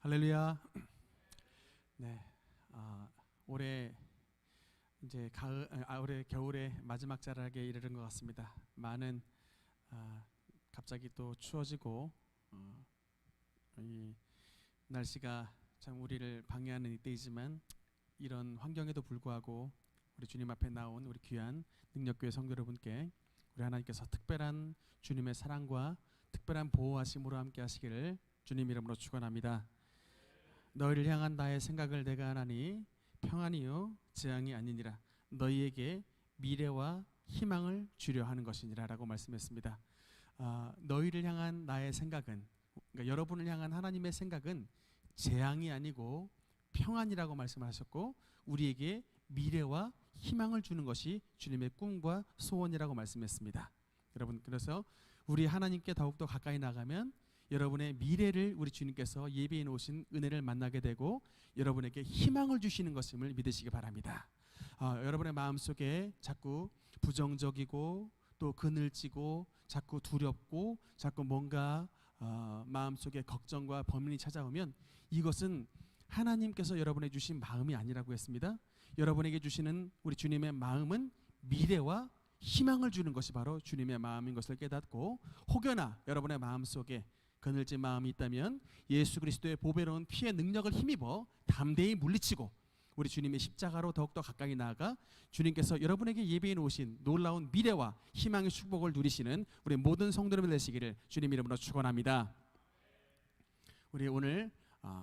할렐루야. 네, 올해 이제 올해 겨울의 마지막 자락에 이르는 것 같습니다. 많은 갑자기 또 추워지고 이 날씨가 참 우리를 방해하는 이때이지만 이런 환경에도 불구하고 우리 주님 앞에 나온 우리 귀한 능력교회 성도 여러분께 우리 하나님께서 특별한 주님의 사랑과 특별한 보호하심으로 함께 하시기를 주님 이름으로 축원합니다. 너희를 향한 나의 생각을 내가 하나니 평안이요 재앙이 아니니라 너희에게 미래와 희망을 주려 하는 것이니라 라고 말씀했습니다. 너희를 향한 나의 생각은, 그러니까 여러분을 향한 하나님의 생각은 재앙이 아니고 평안이라고 말씀하셨고 우리에게 미래와 희망을 주는 것이 주님의 꿈과 소원이라고 말씀했습니다. 여러분, 그래서 우리 하나님께 더욱더 가까이 나가면 여러분의 미래를 우리 주님께서 예비해 놓으신 은혜를 만나게 되고 여러분에게 희망을 주시는 것임을 믿으시기 바랍니다. 여러분의 마음속에 자꾸 부정적이고 또 그늘지고 자꾸 두렵고 자꾸 뭔가 마음속에 걱정과 범인이 찾아오면 이것은 하나님께서 여러분에게 주신 마음이 아니라고 했습니다. 여러분에게 주시는 우리 주님의 마음은 미래와 희망을 주는 것이 바로 주님의 마음인 것을 깨닫고 혹여나 여러분의 마음속에 그늘진 마음이 있다면 예수 그리스도의 보배로운 피의 능력을 힘입어 담대히 물리치고 우리 주님의 십자가로 더욱더 가까이 나아가 주님께서 여러분에게 예비해 놓으신 놀라운 미래와 희망의 축복을 누리시는 우리 모든 성도들 되시기를 주님 이름으로 축원합니다. 우리 오늘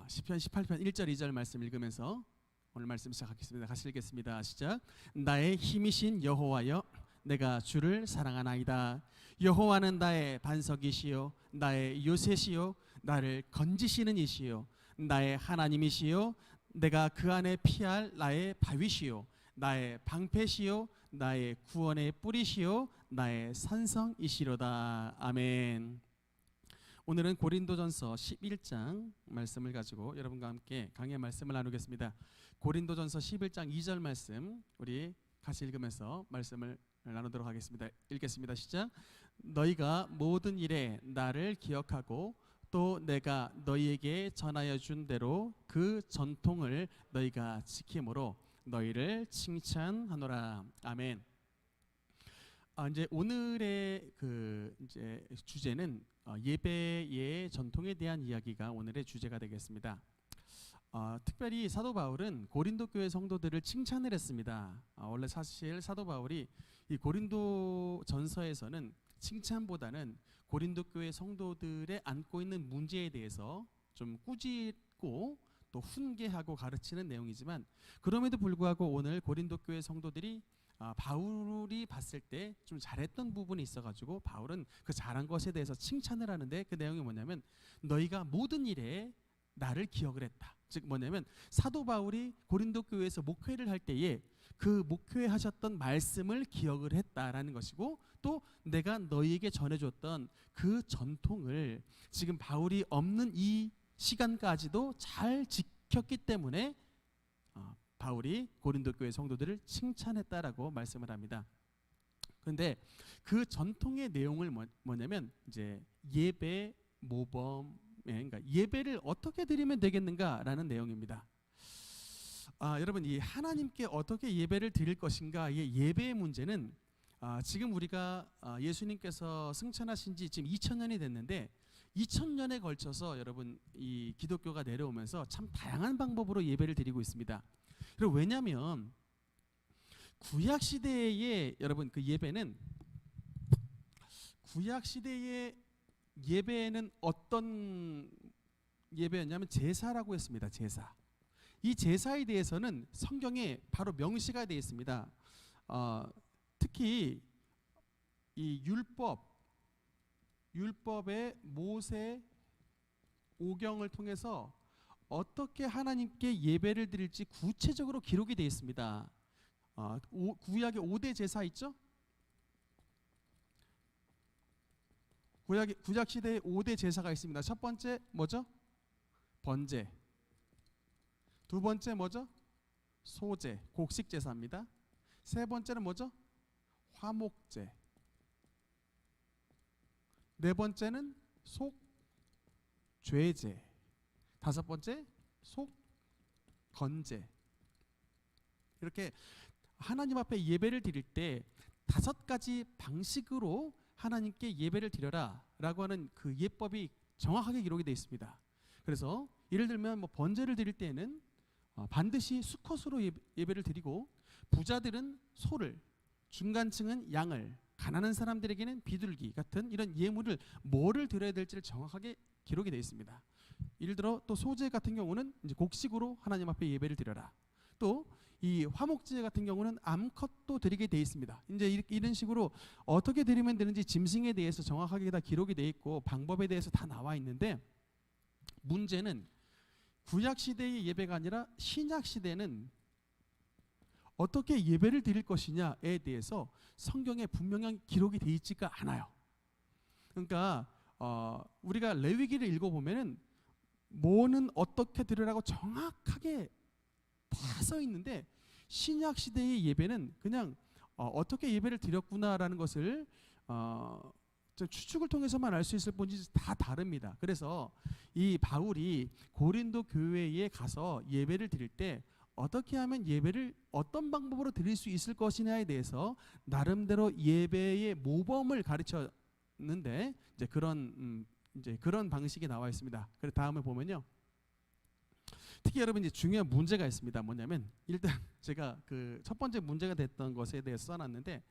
시편 18편 1절 2절 말씀 읽으면서 오늘 말씀 시작하겠습니다. 같이 읽겠습니다. 시작. 나의 힘이신 여호와여 내가 주를 사랑하나이다. 여호와는 나의 반석이시요 나의 요새시요 나를 건지시는 이시요 나의 하나님이시요 내가 그 안에 피할 나의 바위시요 나의 방패시요 나의 구원의 뿌리시요 나의 산성이시로다. 아멘. 오늘은 고린도전서 11장 말씀을 가지고 여러분과 함께 강의 말씀을 나누겠습니다. 고린도전서 11장 2절 말씀 우리 같이 읽으면서 말씀을 나누도록 하겠습니다. 읽겠습니다. 시작. 너희가 모든 일에 나를 기억하고 또 내가 너희에게 전하여 준 대로 그 전통을 너희가 지킴으로 너희를 칭찬하노라. 아멘. 이제 오늘의 이제 주제는 예배의 전통에 대한 이야기가 오늘의 주제가 되겠습니다. 특별히 사도 바울은 고린도 교회 성도들을 칭찬을 했습니다. 원래 사실 사도 바울이 이 고린도 전서에서는 칭찬보다는 고린도 교회 성도들의 안고 있는 문제에 대해서 좀 꾸짖고 또 훈계하고 가르치는 내용이지만 그럼에도 불구하고 오늘 고린도 교회 성도들이 바울이 봤을 때 좀 잘했던 부분이 있어가지고 바울은 그 잘한 것에 대해서 칭찬을 하는데 그 내용이 뭐냐면 너희가 모든 일에 나를 기억을 했다. 즉 뭐냐면 사도 바울이 고린도 교회에서 목회를 할 때에 그 목회하셨던 말씀을 기억을 했다라는 것이고 또 내가 너희에게 전해줬던 그 전통을 지금 바울이 없는 이 시간까지도 잘 지켰기 때문에 바울이 고린도 교회 성도들을 칭찬했다라고 말씀을 합니다. 그런데 그 전통의 내용을 뭐냐면 이제 예배 모범, 그러니까 예배를 어떻게 드리면 되겠는가라는 내용입니다. 여러분, 이 하나님께 어떻게 예배를 드릴 것인가의 예배의 문제는 지금 우리가 예수님께서 승천하신 지 지금 2000년이 됐는데 2000년에 걸쳐서 여러분 이 기독교가 내려오면서 참 다양한 방법으로 예배를 드리고 있습니다. 그리고 왜냐하면 구약 시대의 여러분 그 예배는 구약 시대의 예배는 어떤 예배였냐면 제사라고 했습니다. 제사. 이 제사에 대해서는 성경에 바로 명시가 되어 있습니다. 특히 이 율법의 모세 오경을 통해서 어떻게 하나님께 예배를 드릴지 구체적으로 기록이 되어 있습니다. 구약의 5대 제사 있죠? 구약 시대에 5대 제사가 있습니다. 첫 번째 뭐죠? 번제. 두 번째 뭐죠? 소제, 곡식 제사입니다. 세 번째는 뭐죠? 화목제. 네 번째는 속죄제. 다섯 번째 속건제. 이렇게 하나님 앞에 예배를 드릴 때 다섯 가지 방식으로 하나님께 예배를 드려라 라고 하는 그 예법이 정확하게 기록이 되어 있습니다. 그래서 예를 들면 뭐 번제를 드릴 때에는 반드시 수컷으로 예배를 드리고, 부자들은 소를, 중간층은 양을, 가난한 사람들에게는 비둘기 같은 이런 예물을 뭐를 드려야 될지를 정확하게 기록이 되어 있습니다. 예를 들어 또 소제 같은 경우는 이제 곡식으로 하나님 앞에 예배를 드려라. 또 이 화목제 같은 경우는 암컷도 드리게 되어 있습니다. 이제 이런 식으로 어떻게 드리면 되는지 짐승에 대해서 정확하게 다 기록이 되어 있고 방법에 대해서 다 나와 있는데, 문제는 구약 시대의 예배가 아니라 신약 시대는 어떻게 예배를 드릴 것이냐에 대해서 성경에 분명한 기록이 되어 있지가 않아요. 그러니까 우리가 레위기를 읽어보면은 뭐는 어떻게 드리라고 정확하게 다 써 있는데, 신약 시대의 예배는 그냥 어떻게 예배를 드렸구나라는 것을 추측을 통해서만 알 수 있을 뿐이지 다 다릅니다. 그래서 이 바울이 고린도 교회에 가서 예배를 드릴 때 어떻게 하면 예배를 어떤 방법으로 드릴 수 있을 것이냐에 대해서 나름대로 예배의 모범을 가르쳤는데, 이제 그런 방식이 나와 있습니다. 그래서 다음에 보면요, 특히 여러분 이제 중요한 문제가 있습니다. 뭐냐면 일단 제가 그 첫 번째 문제가 됐던 것에 대해서 써놨는데,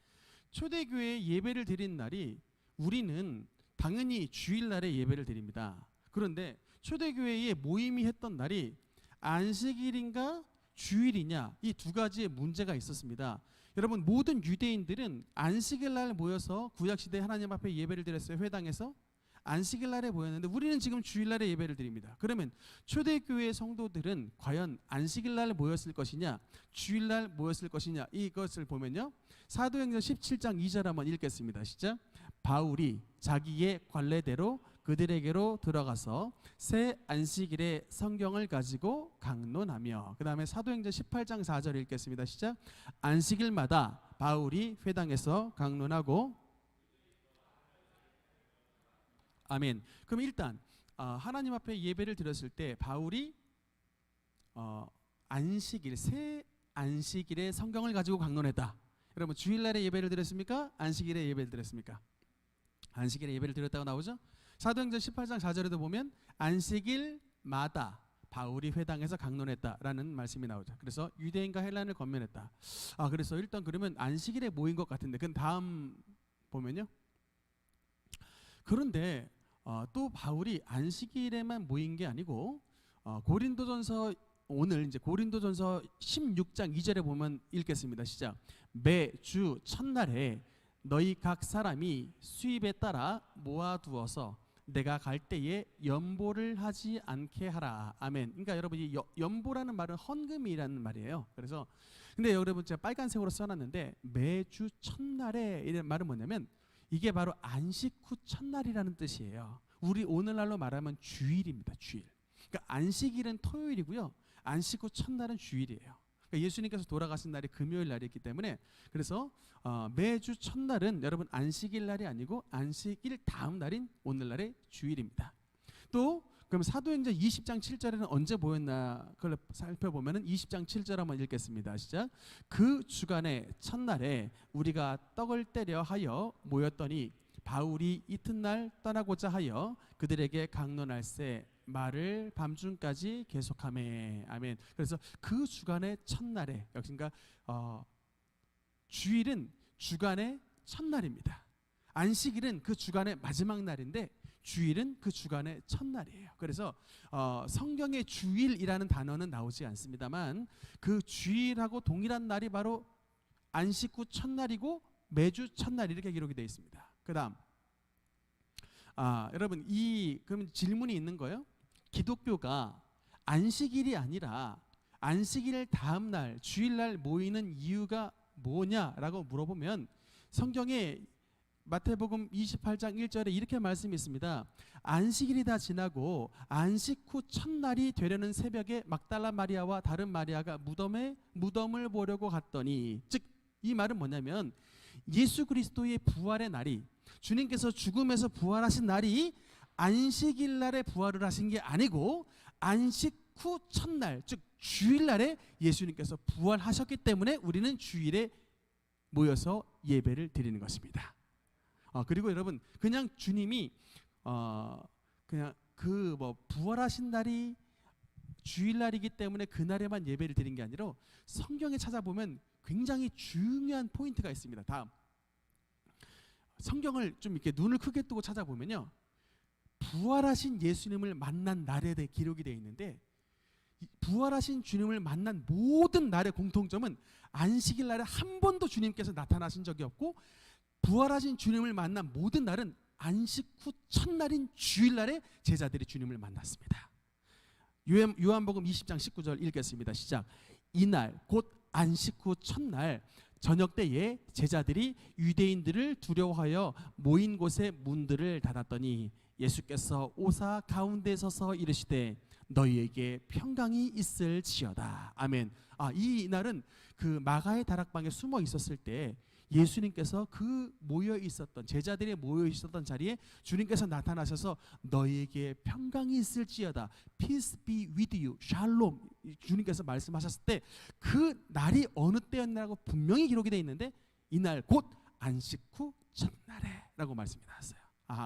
초대교회 예배를 드린 날이 우리는 당연히 주일날에 예배를 드립니다. 그런데 초대교회에 모임이 했던 날이 안식일인가 주일이냐, 이 두 가지의 문제가 있었습니다. 여러분 모든 유대인들은 안식일 날 모여서 구약시대 하나님 앞에 예배를 드렸어요. 회당에서 안식일 날에 모였는데 우리는 지금 주일날에 예배를 드립니다. 그러면 초대교회 성도들은 과연 안식일 날 모였을 것이냐 주일날 모였을 것이냐, 이것을 보면요, 사도행전 17장 2절 한번 읽겠습니다. 시작. 바울이 자기의 관례대로 그들에게로 들어가서 새 안식일에 성경을 가지고 강론하며, 그 다음에 사도행전 18장 4절 읽겠습니다. 시작. 안식일마다 바울이 회당에서 강론하고. 아멘. 그럼 일단 하나님 앞에 예배를 드렸을 때 바울이 안식일, 새 안식일에 성경을 가지고 강론했다. 여러분 주일날에 예배를 드렸습니까? 안식일에 예배를 드렸습니까? 안식일에 예배를 드렸다고 나오죠? 사도행전 18장 4절에도 보면 안식일마다 바울이 회당에서 강론했다라는 말씀이 나오죠. 그래서 유대인과 헬라인을 권면했다. 그래서 일단 그러면 안식일에 모인 것 같은데, 그 다음 보면요, 그런데 또 바울이 안식일에만 모인 게 아니고 고린도전서, 오늘 이제 고린도전서 16장 2절에 보면 읽겠습니다. 시작. 매주 첫날에 너희 각 사람이 수입에 따라 모아두어서 내가 갈 때에 연보를 하지 않게 하라. 아멘. 그러니까 여러분 이 연보라는 말은 헌금이라는 말이에요. 그래서 근데 여러분 제가 빨간색으로 써놨는데 매주 첫날에 이런 말은 뭐냐면 이게 바로 안식 후 첫날이라는 뜻이에요. 우리 오늘날로 말하면 주일입니다. 주일. 그러니까 안식일은 토요일이고요, 안식 후 첫날은 주일이에요. 그러니까 예수님께서 돌아가신 날이 금요일 날이었기 때문에, 그래서 매주 첫날은 여러분 안식일 날이 아니고 안식일 다음 날인 오늘날의 주일입니다. 또 그럼 사도행전 20장 7절에는 언제 모였나 그걸 살펴보면은 20장 7절 한번 읽겠습니다. 시작. 그 주간의 첫날에 우리가 떡을 떼려 하여 모였더니 바울이 이튿날 떠나고자 하여 그들에게 강론할세 말을 밤중까지 계속하매. 아멘. 그래서 그 주간의 첫날에, 그러니까 주일은 주간의 첫날입니다. 안식일은 그 주간의 마지막 날인데 주일은 그 주간의 첫날이에요. 그래서 성경에 주일이라는 단어는 나오지 않습니다만 그 주일하고 동일한 날이 바로 안식 후 첫날이고 매주 첫날 이렇게 기록이 되어 있습니다. 그 다음 여러분 그럼 질문이 있는 거예요. 기독교가 안식일이 아니라 안식일 다음 날 주일날 모이는 이유가 뭐냐라고 물어보면 성경에 마태복음 28장 1절에 이렇게 말씀이 있습니다. 안식일이 다 지나고 안식 후 첫날이 되려는 새벽에 막달라 마리아와 다른 마리아가 무덤을 보려고 갔더니, 즉 이 말은 뭐냐면 예수 그리스도의 부활의 날이, 주님께서 죽음에서 부활하신 날이 안식일 날에 부활을 하신 게 아니고 안식 후 첫날, 즉 주일날에 예수님께서 부활하셨기 때문에 우리는 주일에 모여서 예배를 드리는 것입니다. 그리고 여러분, 그냥 주님이 그냥 그 부활하신 날이 주일날이기 때문에 그날에만 예배를 드린 게 아니라 성경에 찾아보면 굉장히 중요한 포인트가 있습니다. 다음, 성경을 좀 이렇게 눈을 크게 뜨고 찾아보면요, 부활하신 예수님을 만난 날에 대해 기록이 되어 있는데, 부활하신 주님을 만난 모든 날의 공통점은 안식일 날에 한 번도 주님께서 나타나신 적이 없고, 부활하신 주님을 만난 모든 날은 안식 후 첫날인 주일날에 제자들이 주님을 만났습니다. 요한복음 20장 19절 읽겠습니다. 시작. 이날 곧 안식 후 첫날 저녁 때에 제자들이 유대인들을 두려워하여 모인 곳에 문들을 닫았더니 예수께서 오사 가운데 서서 이르시되 너희에게 평강이 있을지어다. 아멘. 이 날은 그 마가의 다락방에 숨어 있었을 때 예수님께서 그 모여 있었던 제자들이 모여 있었던 자리에 주님께서 나타나셔서 너희에게 평강이 있을지어다, Peace be with you, 샬롬, 주님께서 말씀하셨을 때 그 날이 어느 때였냐고 분명히 기록이 되어 있는데, 이날 곧 안식 후 첫날에 라고 말씀이 나왔어요.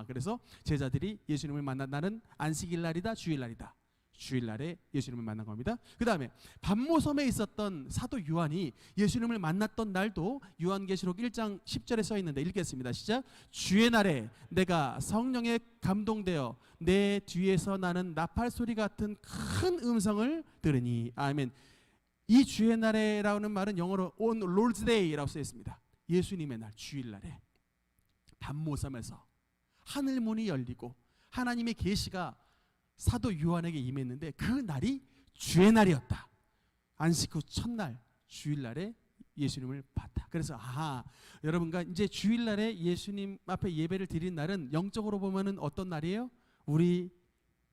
그래서 제자들이 예수님을 만난 날은 안식일 날이다, 주일날이다. 주일날에 예수님을 만난 겁니다. 그 다음에 반모섬에 있었던 사도 요한이 예수님을 만났던 날도 요한계시록 1장 10절에 써 있는데 읽겠습니다. 시작. 주의 날에 내가 성령에 감동되어 내 뒤에서 나는 나팔 소리 같은 큰 음성을 들으니. 아멘. 이 주의 날에라는 말은 영어로 on Lord's Day라고 써 있습니다. 예수님의 날, 주일날에 반모섬에서 하늘 문이 열리고 하나님의 계시가 사도 요한에게 임했는데 그 날이 주의 날이었다. 안식 후 첫날 주일날에 예수님을 봤다. 그래서 여러분과 이제 주일날에 예수님 앞에 예배를 드린 날은 영적으로 보면은 어떤 날이에요? 우리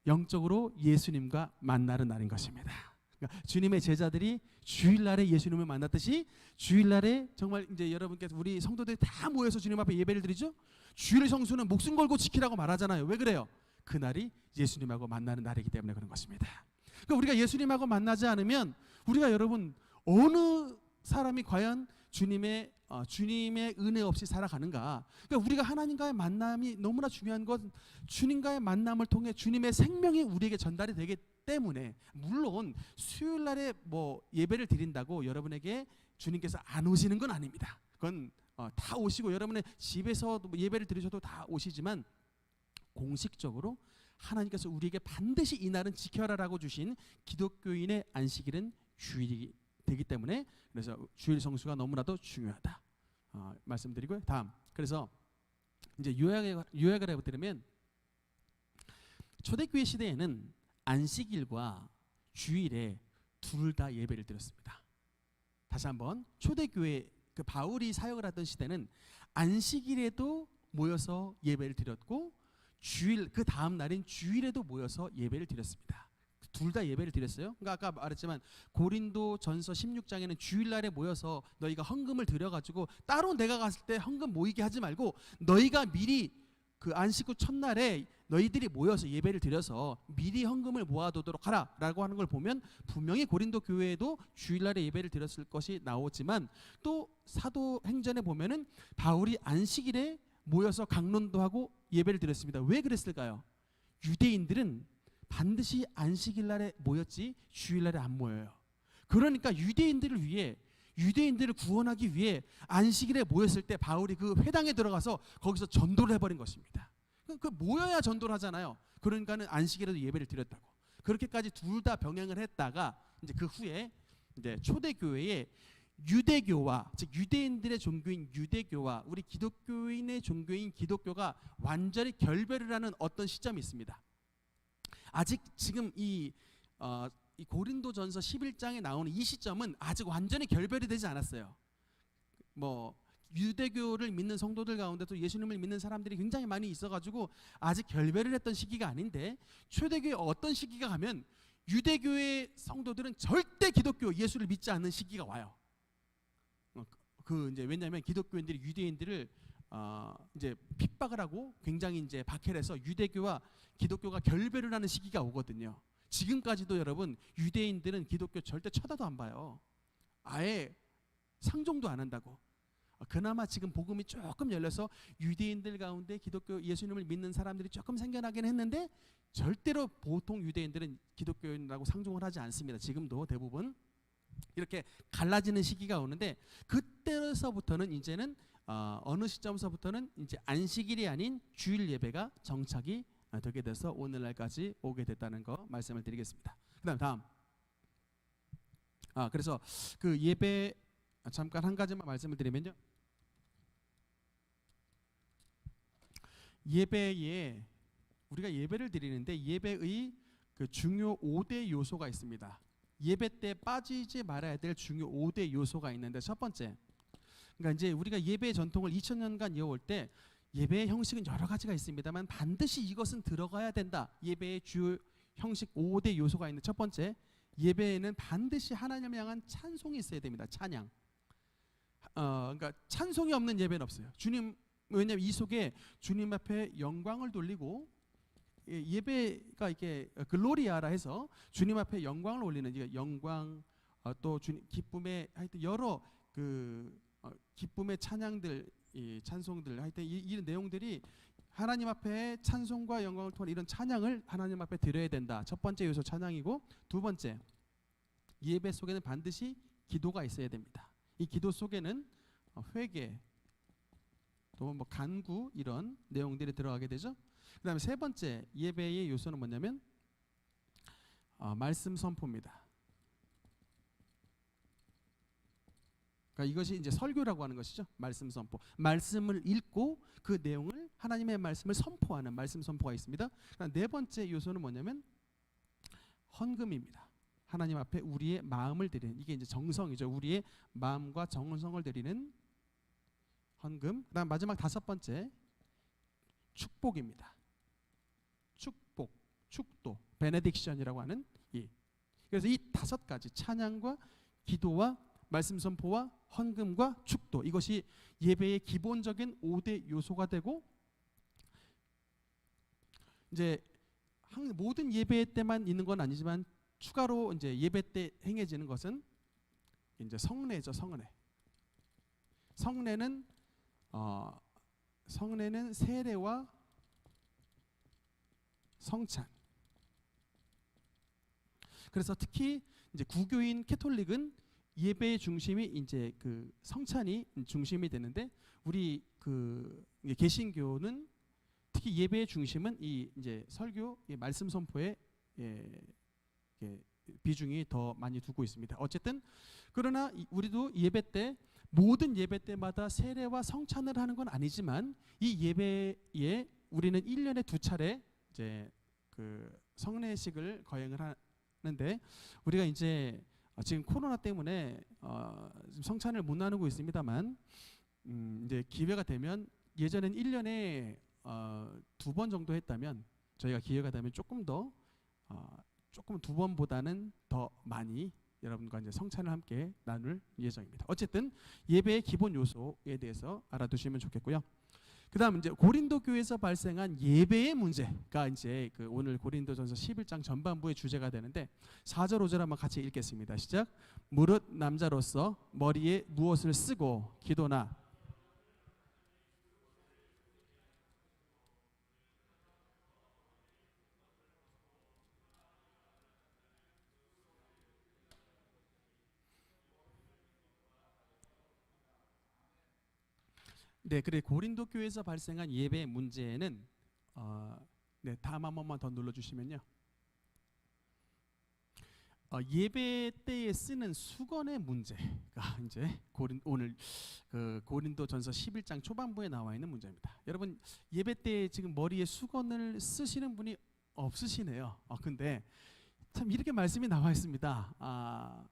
영적으로 예수님과 만나는 날인 것입니다. 그러니까 주님의 제자들이 주일날에 예수님을 만났듯이 주일날에 정말 이제 여러분께서 우리 성도들이 다 모여서 주님 앞에 예배를 드리죠. 주일 성수는 목숨 걸고 지키라고 말하잖아요. 왜 그래요? 그날이 예수님하고 만나는 날이기 때문에 그런 것입니다. 그러니까 우리가 예수님하고 만나지 않으면 우리가 여러분 어느 사람이 과연 주님의 은혜 없이 살아가는가? 그러니까 우리가 하나님과의 만남이 너무나 중요한 건 주님과의 만남을 통해 주님의 생명이 우리에게 전달이 되기 때문에, 물론 수요일 날에 예배를 드린다고 여러분에게 주님께서 안 오시는 건 아닙니다. 그건 다 오시고 여러분의 집에서 예배를 드리셔도 다 오시지만 공식적으로 하나님께서 우리에게 반드시 이 날은 지켜라라고 주신 기독교인의 안식일은 주일이 되기 때문에, 그래서 주일 성수가 너무나도 중요하다 말씀드리고요. 다음, 그래서 이제 요약을 해보면 초대교회 시대에는 안식일과 주일에 둘 다 예배를 드렸습니다. 다시 한번, 초대교회 그 바울이 사역을 하던 시대는 안식일에도 모여서 예배를 드렸고 주일 그 다음 날인 주일에도 모여서 예배를 드렸습니다. 둘 다 예배를 드렸어요. 그러니까 아까 말했지만 고린도 전서 16장에는 주일날에 모여서 너희가 헌금을 드려가지고 따로 내가 갔을 때 헌금 모이게 하지 말고 너희가 미리 그 안식 후 첫날에 너희들이 모여서 예배를 드려서 미리 헌금을 모아두도록 하라 라고 하는 걸 보면 분명히 고린도 교회에도 주일날에 예배를 드렸을 것이 나오지만, 또 사도행전에 보면은 바울이 안식일에 모여서 강론도 하고 예배를 드렸습니다. 왜 그랬을까요? 유대인들은 반드시 안식일 날에 모였지 주일날에 안 모여요. 그러니까 유대인들을 구원하기 위해 안식일에 모였을 때 바울이 그 회당에 들어가서 거기서 전도를 해버린 것입니다. 그 모여야 전도를 하잖아요. 그러니까는 안식일에도 예배를 드렸다고. 그렇게까지 둘 다 병행을 했다가 이제 그 후에 이제 초대교회에 유대교와, 즉 유대인들의 종교인 유대교와 우리 기독교인의 종교인 기독교가 완전히 결별을 하는 어떤 시점이 있습니다. 아직 지금 이 고린도전서 11장에 나오는 이 시점은 아직 완전히 결별이 되지 않았어요. 유대교를 믿는 성도들 가운데도 예수님을 믿는 사람들이 굉장히 많이 있어가지고 아직 결별을 했던 시기가 아닌데, 초대교회 어떤 시기가 가면 유대교의 성도들은 절대 기독교 예수를 믿지 않는 시기가 와요. 이제 왜냐하면 기독교인들이 유대인들을 이제 핍박을 하고 굉장히 이제 박해를 해서 유대교와 기독교가 결별을 하는 시기가 오거든요. 지금까지도 여러분 유대인들은 기독교 절대 쳐다도 안 봐요. 아예 상종도 안 한다고. 그나마 지금 복음이 조금 열려서 유대인들 가운데 기독교 예수님을 믿는 사람들이 조금 생겨나긴 했는데 절대로 보통 유대인들은 기독교인이라고 상종을 하지 않습니다. 지금도 대부분 이렇게 갈라지는 시기가 오는데 그때서부터는 이제는 어느 시점서부터는 이제 안식일이 아닌 주일 예배가 정착이 되게 돼서 오늘날까지 오게 됐다는 거 말씀을 드리겠습니다. 그다음 다음. 그래서 그 예배 잠깐 한 가지만 말씀을 드리면요. 예배에 우리가 예배를 드리는데 예배의 그 중요 5대 요소가 있습니다. 예배 때 빠지지 말아야 될 중요 5대 요소가 있는데 첫 번째, 그러니까 이제 우리가 예배 전통을 2000년간 이어올 때 예배의 형식은 여러 가지가 있습니다만 반드시 이것은 들어가야 된다. 예배의 주요 형식 5대 요소가 있는 첫 번째, 예배에는 반드시 하나님을 향한 찬송이 있어야 됩니다. 찬양. 그러니까 찬송이 없는 예배는 없어요. 주님, 왜냐하면 이 속에 주님 앞에 영광을 돌리고 예배가 이렇게 글로리아라 해서 주님 앞에 영광을 올리는 이게 영광, 또 주님 기쁨의 하여튼 여러 그 기쁨의 찬양들, 이 찬송들 하여튼 이 내용들이 하나님 앞에 찬송과 영광을 통한 이런 찬양을 하나님 앞에 드려야 된다. 첫 번째 요소 찬양이고, 두 번째 예배 속에는 반드시 기도가 있어야 됩니다. 이 기도 속에는 회개 또 뭐 간구 이런 내용들이 들어가게 되죠. 그다음에 세 번째 예배의 요소는 뭐냐면 말씀 선포입니다. 그러니까 이것이 이제 설교라고 하는 것이죠. 말씀 선포. 말씀을 읽고 그 내용을 하나님의 말씀을 선포하는 말씀 선포가 있습니다. 네 번째 요소는 뭐냐면 헌금입니다. 하나님 앞에 우리의 마음을 드리는, 이게 이제 정성이죠. 우리의 마음과 정성을 드리는 헌금. 그다음 마지막 다섯 번째 축복입니다. 축복, 축도, 베네딕션이라고 하는 이. 그래서 이 다섯 가지 찬양과 기도와 말씀 선포와 헌금과 축도, 이것이 예배의 기본적인 5대 요소가 되고, 이제 모든 예배 때만 있는 건 아니지만 추가로 이제 예배 때 행해지는 것은 이제 성례죠. 성례는 세례와 성찬. 그래서 특히 이제 구교인 캐톨릭은 예배의 중심이 이제 그 성찬이 중심이 되는데, 우리 그 개신교는 특히 예배의 중심은 이 이제 설교, 말씀 선포에 비중이 더 많이 두고 있습니다. 어쨌든 그러나 우리도 예배 때 모든 예배 때마다 세례와 성찬을 하는 건 아니지만 이 예배에 우리는 1년에 2차례 이제 그 성례식을 거행을 하는데, 우리가 이제 지금 코로나 때문에 성찬을 못 나누고 있습니다만 이제 기회가 되면, 예전엔 1년에 2번 정도 했다면 저희가 기회가 되면 조금 2번보다는 더 많이 여러분과 이제 성찬을 함께 나눌 예정입니다. 어쨌든 예배의 기본 요소에 대해서 알아두시면 좋겠고요. 그다음 이제 고린도 교회에서 발생한 예배의 문제가 이제 그 오늘 고린도전서 11장 전반부의 주제가 되는데, 4절 5절 한번 같이 읽겠습니다. 시작. 무릇 남자로서 머리에 무엇을 쓰고 기도나 네, 그래 고린도 교회에서 발생한 예배의 문제는 네, 다음 한 번만 더 눌러주시면요. 예배 때에 쓰는 수건의 문제가 이제 오늘 그 고린도전서 11장 초반부에 나와 있는 문제입니다. 여러분 예배 때 지금 머리에 수건을 쓰시는 분이 없으시네요. 근데 참 이렇게 말씀이 나와 있습니다.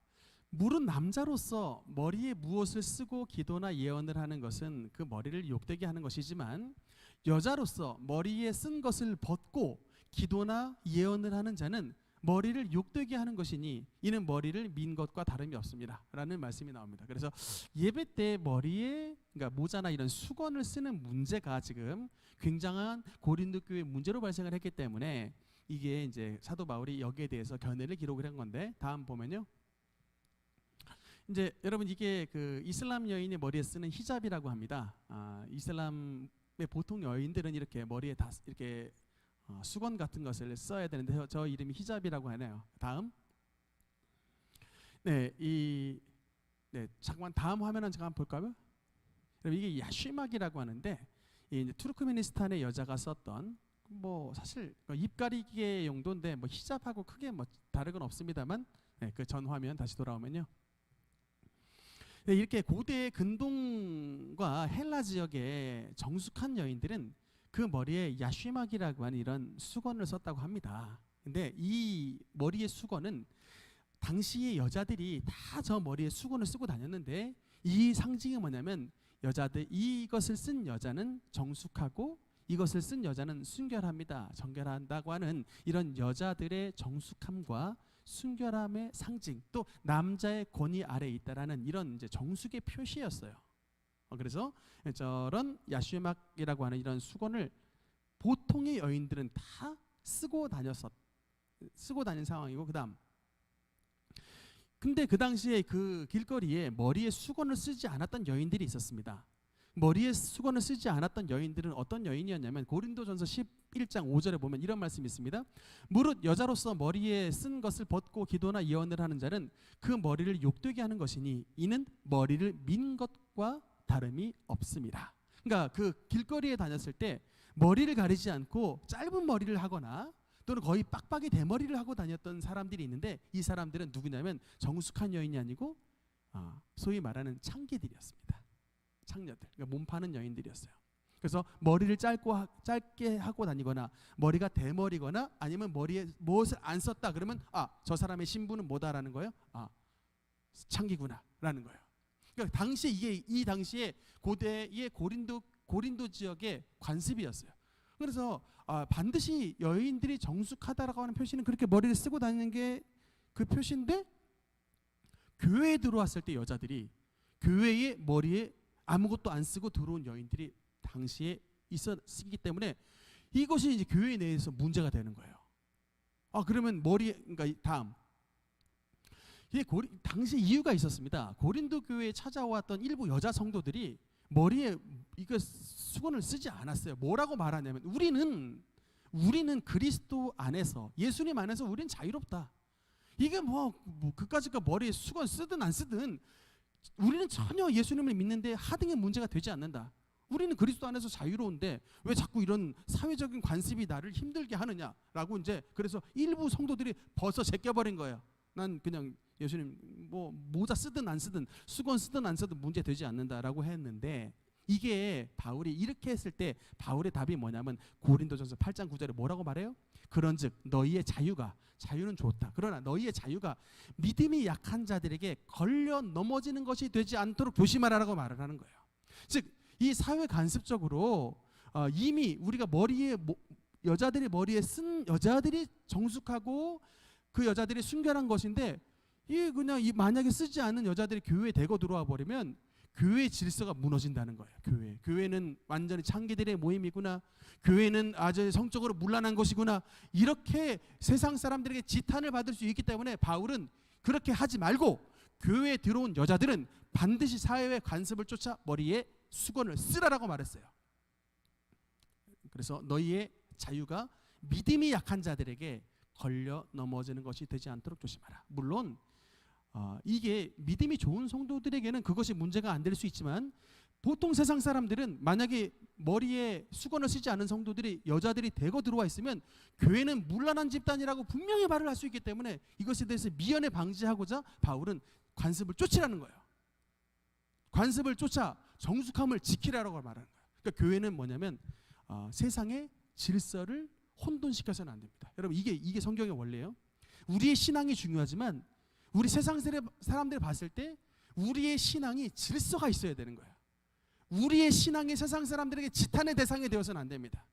물은 남자로서 머리에 무엇을 쓰고 기도나 예언을 하는 것은 그 머리를 욕되게 하는 것이지만, 여자로서 머리에 쓴 것을 벗고 기도나 예언을 하는 자는 머리를 욕되게 하는 것이니 이는 머리를 민 것과 다름이 없습니다 라는 말씀이 나옵니다. 그래서 예배 때 머리에 그러니까 모자나 이런 수건을 쓰는 문제가 지금 굉장한 고린도 교회 문제로 발생을 했기 때문에 이게 이제 사도 바울이 여기에 대해서 견해를 기록을 한 건데, 다음 보면요. 이제 여러분 이게 그 이슬람 여인의 머리에 쓰는 히잡이라고 합니다. 이슬람의 보통 여인들은 이렇게 머리에 다 이렇게 수건 같은 것을 써야 되는데 저 이름이 히잡이라고 하네요. 다음. 잠깐 다음 화면 잠깐 볼까요? 이게 야쉬막이라고 하는데 이제 투르크메니스탄의 여자가 썼던 뭐 사실 입 가리기의 용도인데 뭐 히잡하고 크게 뭐 다른 건 없습니다만 그 전 화면 다시 돌아오면요. 이렇게 고대 근동과 헬라 지역의 정숙한 여인들은 그 머리에 야쉬막이라고 하는 이런 수건을 썼다고 합니다. 근데 이 머리의 수건은 당시의 여자들이 다 저 머리에 수건을 쓰고 다녔는데 이 상징이 뭐냐면 여자들 이것을 쓴 여자는 정숙하고 이것을 쓴 여자는 순결합니다. 정결한다고 하는 이런 여자들의 정숙함과 순결함의 상징, 또 남자의 권위 아래에 있다라는 이런 이제 정숙의 표시였어요. 그래서 저런 야쉬막이라고 하는 이런 수건을 보통의 여인들은 다 쓰고 다닌 상황이고, 그다음. 근데 그 당시에 그 길거리에 머리에 수건을 쓰지 않았던 여인들이 있었습니다. 머리에 수건을 쓰지 않았던 여인들은 어떤 여인이었냐면 고린도전서 11장 5절에 보면 이런 말씀이 있습니다. 무릇 여자로서 머리에 쓴 것을 벗고 기도나 예언을 하는 자는 그 머리를 욕되게 하는 것이니 이는 머리를 민 것과 다름이 없습니다. 그러니까 그 길거리에 다녔을 때 머리를 가리지 않고 짧은 머리를 하거나 또는 거의 빡빡이 대머리를 하고 다녔던 사람들이 있는데, 이 사람들은 누구냐면 정숙한 여인이 아니고 소위 말하는 창녀들, 그러니까 몸 파는 여인들이었어요. 그래서 머리를 짧게 하고 다니거나 머리가 대머리거나 아니면 머리에 무엇을 안 썼다 그러면 저 사람의 신분은 뭐다라는 거예요? 창기구나라는 거예요. 그러니까 당시에 이 당시에 고대의 고린도 지역의 관습이었어요. 그래서 반드시 여인들이 정숙하다라고 하는 표시는 그렇게 머리를 쓰고 다니는 게 그 표시인데, 교회에 들어왔을 때 여자들이 교회의 머리에 아무것도 안 쓰고 들어온 여인들이 당시에 있었기 때문에 이것이 이제 교회 내에서 문제가 되는 거예요. 그러면 그러니까 다음. 이게 당시 이유가 있었습니다. 고린도 교회에 찾아왔던 일부 여자 성도들이 머리에 이거 수건을 쓰지 않았어요. 뭐라고 말하냐면 우리는 그리스도 안에서, 예수님 안에서 우리는 자유롭다. 이게 그까짓거 머리에 수건 쓰든 안 쓰든 우리는 전혀 예수님을 믿는데 하등의 문제가 되지 않는다. 우리는 그리스도 안에서 자유로운데 왜 자꾸 이런 사회적인 관습이 나를 힘들게 하느냐라고 이제 그래서 일부 성도들이 벌써 제껴버린 거예요. 난 그냥 예수님 모자 쓰든 안 쓰든 수건 쓰든 안 쓰든 문제 되지 않는다라고 했는데, 이게 바울이 이렇게 했을 때 바울의 답이 뭐냐면 고린도전서 8장 9절에 뭐라고 말해요? 그런즉 너희의 자유는 좋다. 그러나 너희의 자유가 믿음이 약한 자들에게 걸려 넘어지는 것이 되지 않도록 조심하라라고 말을 하는 거예요. 즉 이 사회 간섭적으로 이미 우리가 여자들이 머리에 쓴 여자들이 정숙하고 그 여자들이 순결한 것인데, 만약에 쓰지 않은 여자들이 교회에 대거 들어와 버리면 교회의 질서가 무너진다는 거예요. 교회는 완전히 창기들의 모임이구나, 교회는 아주 성적으로 문란한 것이구나, 이렇게 세상 사람들에게 지탄을 받을 수 있기 때문에 바울은 그렇게 하지 말고 교회에 들어온 여자들은 반드시 사회의 간섭을 쫓아 머리에 수건을 쓰라라고 말했어요. 그래서 너희의 자유가 믿음이 약한 자들에게 걸려 넘어지는 것이 되지 않도록 조심하라. 물론 이게 믿음이 좋은 성도들에게는 그것이 문제가 안 될 수 있지만, 보통 세상 사람들은 만약에 머리에 수건을 쓰지 않은 성도들이 여자들이 대거 들어와 있으면 교회는 문란한 집단이라고 분명히 말을 할 수 있기 때문에 이것에 대해서 미연에 방지하고자 바울은 관습을 쫓으라는 거예요. 관습을 쫓아 정숙함을 지키라고 말하는 거예요. 그러니까 교회는 뭐냐면 세상의 질서를 혼돈시켜서는 안 됩니다. 여러분 이게 성경의 원리예요. 우리의 신앙이 중요하지만 우리 세상 사람들 봤을 때 우리의 신앙이 질서가 있어야 되는 거예요. 우리의 신앙이 세상 사람들에게 지탄의 대상이 되어서는 안 됩니다.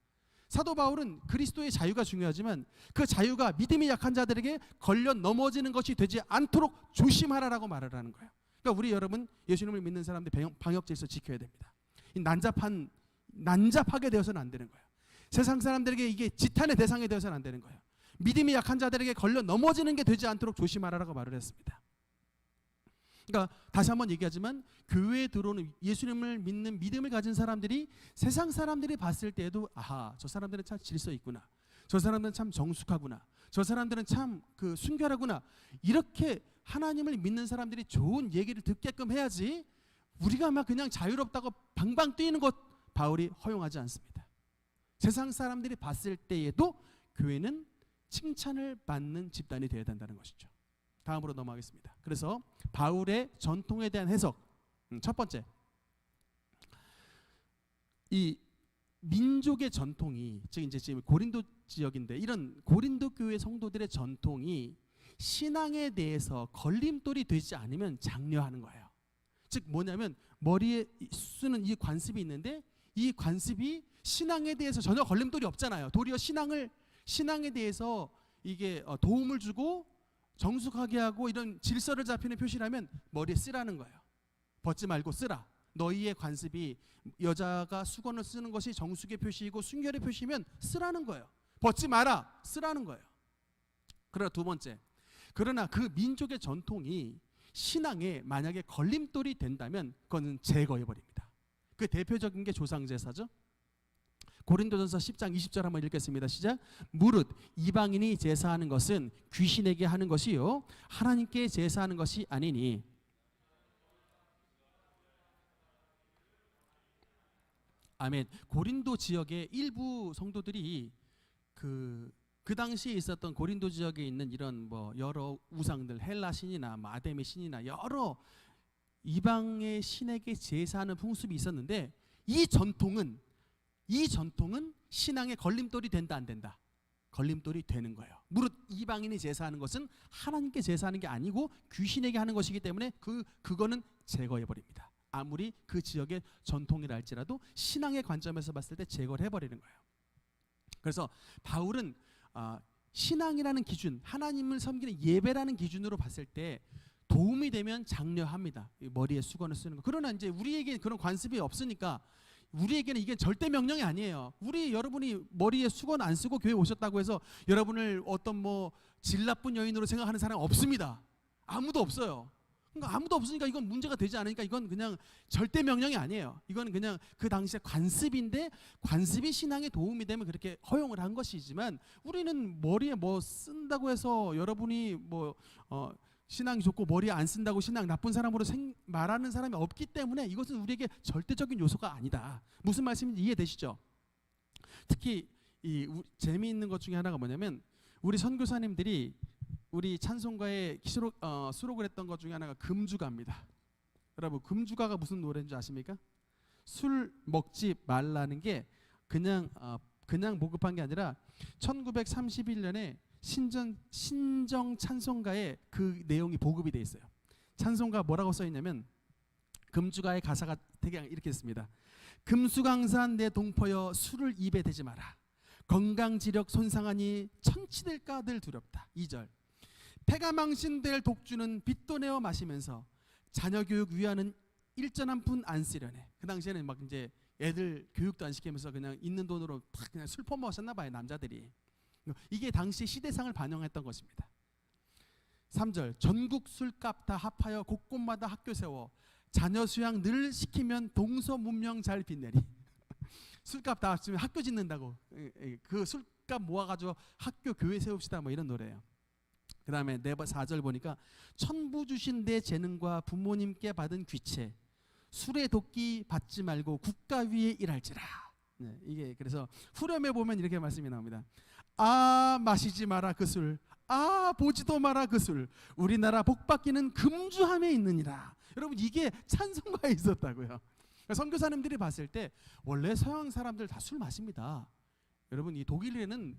사도 바울은 그리스도의 자유가 중요하지만 그 자유가 믿음이 약한 자들에게 걸려 넘어지는 것이 되지 않도록 조심하라라고 말을 하는 거예요. 그러니까 우리 여러분 예수님을 믿는 사람들 방역 질서 지켜야 됩니다. 난잡하게 되어서는 안 되는 거예요. 세상 사람들에게 이게 지탄의 대상이 되어서는 안 되는 거예요. 믿음이 약한 자들에게 걸려 넘어지는 게 되지 않도록 조심하라라고 말을 했습니다. 그러니까 다시 한번 얘기하지만 교회에 들어오는 예수님을 믿는 믿음을 가진 사람들이 세상 사람들이 봤을 때에도 아하, 저 사람들은 참 질서 있구나, 저 사람들은 참 정숙하구나, 저 사람들은 참 그 순결하구나, 이렇게 하나님을 믿는 사람들이 좋은 얘기를 듣게끔 해야지 우리가 막 그냥 자유롭다고 방방 뛰는 것 바울이 허용하지 않습니다. 세상 사람들이 봤을 때에도 교회는 칭찬을 받는 집단이 되어야 된다는 것이죠. 다음으로 넘어가겠습니다. 그래서 바울의 전통에 대한 해석, 첫 번째, 이 민족의 전통이, 즉 이제 지금 고린도 지역인데 이런 고린도 교회 성도들의 전통이 신앙에 대해서 걸림돌이 되지 않으면 장려하는 거예요. 즉 뭐냐면 머리에 쓰는 이 관습이 있는데 이 관습이 신앙에 대해서 전혀 걸림돌이 없잖아요. 도리어 신앙에 대해서 이게 도움을 주고 정숙하게 하고 이런 질서를 잡히는 표시라면 머리에 쓰라는 거예요. 벗지 말고 쓰라. 너희의 관습이 여자가 수건을 쓰는 것이 정숙의 표시이고 순결의 표시면 쓰라는 거예요. 벗지 마라, 쓰라는 거예요. 그러나 두 번째, 그러나 그 민족의 전통이 신앙에 만약에 걸림돌이 된다면 그거는 제거해버립니다. 그 대표적인 게 조상제사죠. 고린도전서 10장 20절 한번 읽겠습니다. 시작. 무릇 이방인이 제사하는 것은 귀신에게 하는 것이요 하나님께 제사하는 것이 아니니. 아멘. 고린도 지역의 일부 성도들이 그 당시에 있었던 고린도 지역에 있는 이런 뭐 여러 우상들, 헬라 신이나 아데미 신이나 여러 이방의 신에게 제사하는 풍습이 있었는데 이 전통은 신앙의 걸림돌이 된다 안 된다? 걸림돌이 되는 거예요. 무릇 이방인이 제사하는 것은 하나님께 제사하는 게 아니고 귀신에게 하는 것이기 때문에 그거는 제거해 버립니다. 아무리 그 지역의 전통이라 할지라도 신앙의 관점에서 봤을 때 제거를 해버리는 거예요. 그래서 바울은 신앙이라는 기준, 하나님을 섬기는 예배라는 기준으로 봤을 때 도움이 되면 장려합니다. 머리에 수건을 쓰는 거. 그러나 이제 우리에게 그런 관습이 없으니까 우리에게는 이게 절대 명령이 아니에요. 여러분이 머리에 수건 안 쓰고 교회 오셨다고 해서 여러분을 어떤 뭐 질 나쁜 여인으로 생각하는 사람 없습니다. 아무도 없어요. 그러니까 아무도 없으니까 이건 문제가 되지 않으니까 이건 그냥 절대 명령이 아니에요. 이건 그냥 그 당시에 관습인데 관습이 신앙에 도움이 되면 그렇게 허용을 한 것이지만 우리는 머리에 뭐 쓴다고 해서 여러분이 뭐 신앙이 좋고 머리에 안 쓴다고 신앙 나쁜 사람으로 말하는 사람이 없기 때문에 이것은 우리에게 절대적인 요소가 아니다. 무슨 말씀인지 이해되시죠? 특히 재미있는 것 중에 하나가 뭐냐면 우리 선교사님들이 우리 찬송가에 수록을 했던 것 중에 하나가 금주가입니다. 여러분 금주가가 무슨 노래인 줄 아십니까? 술 먹지 말라는 게 그냥 보급한 게 아니라 1931년에 신정 찬송가에 그 내용이 보급이 돼 있어요. 찬송가 뭐라고 써 있냐면 금주가의 가사가 되게 이렇게 있습니다. 금수강산 내 동포여 술을 입에 대지 마라. 건강지력 손상하니 천치될까 늘 두렵다. 2절. 폐가 망신될 독주는 빚도 내어 마시면서 자녀 교육 위하는 일전 한 푼 안 쓰려네. 그 당시에는 막 이제 애들 교육도 안 시키면서 그냥 있는 돈으로 그냥 술 퍼먹었나 봐요, 남자들이. 이게 당시 시대상을 반영했던 것입니다. 3절. 전국 술값 다 합하여 곳곳마다 학교 세워 자녀 수양 늘 시키면 동서 문명 잘 빛내리. 술값 다 합치면 학교 짓는다고. 그 술값 모아가지고 학교 교회 세웁시다 뭐 이런 노래예요. 그 다음에 4절 보니까 천부 주신 내 재능과 부모님께 받은 귀체 술에 돕기 받지 말고 국가 위에 일할지라. 네, 이게 그래서 후렴에 보면 이렇게 말씀이 나옵니다. 아 마시지 마라 그 술, 아 보지도 마라 그 술, 우리나라 복받기는 금주함에 있느니라. 여러분 이게 찬송가에 있었다고요. 선교사님들이 봤을 때 원래 서양 사람들 다 술 마십니다. 여러분 이 독일에는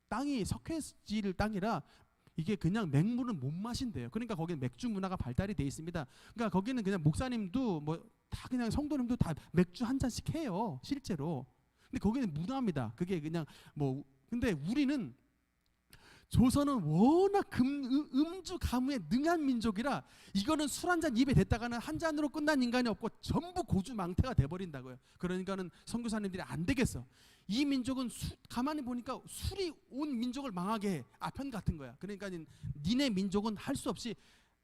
땅이 석회질 땅이라 이게 그냥 맹물은 못 마신대요. 그러니까 거기는 맥주 문화가 발달이 돼 있습니다. 그러니까 거기는 그냥 목사님도 뭐 다 그냥 성도님도 다 맥주 한 잔씩 해요, 실제로. 근데 거기는 문화입니다. 그게 그냥 뭐 근데 우리는 조선은 워낙 음주 가무에 능한 민족이라 이거는 술 한 잔 입에 댔다가는 한 잔으로 끝난 인간이 없고 전부 고주망태가 돼버린다고요. 그러니까는 선교사님들이 안 되겠어. 이 민족은 가만히 보니까 술이 온 민족을 망하게 해. 아편 같은 거야. 그러니까 니네 민족은 할 수 없이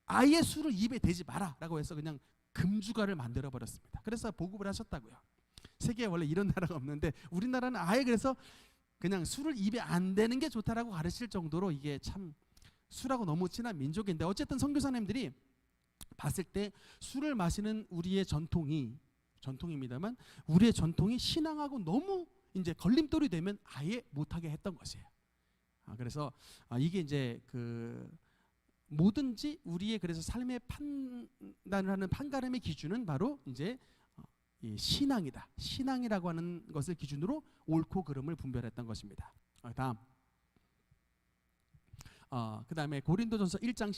아예 술을 입에 대지 마라 라고 해서 그냥 금주가를 만들어 버렸습니다. 그래서 보급을 하셨다고요. 세계에 원래 이런 나라가 없는데 우리나라는 아예 그래서 그냥 술을 입에 안 대는 게 좋다라고 가르칠 정도로 이게 참 술하고 너무 친한 민족인데, 어쨌든 선교사님들이 봤을 때 술을 마시는 우리의 전통입니다만 우리의 전통이 신앙하고 너무 이제 걸림돌이 되면 아예 못하게 했던 것이에요. 그래서 이게 이제 그 뭐든지 우리의 그래서 삶의 판단을 하는 판가름의 기준은 바로 이제 이 신앙이다. 신앙이라고 하는 것을 기준으로 옳고 그름을 분별했던 것입니다. 다음. 그 다음에 고린도전서 11장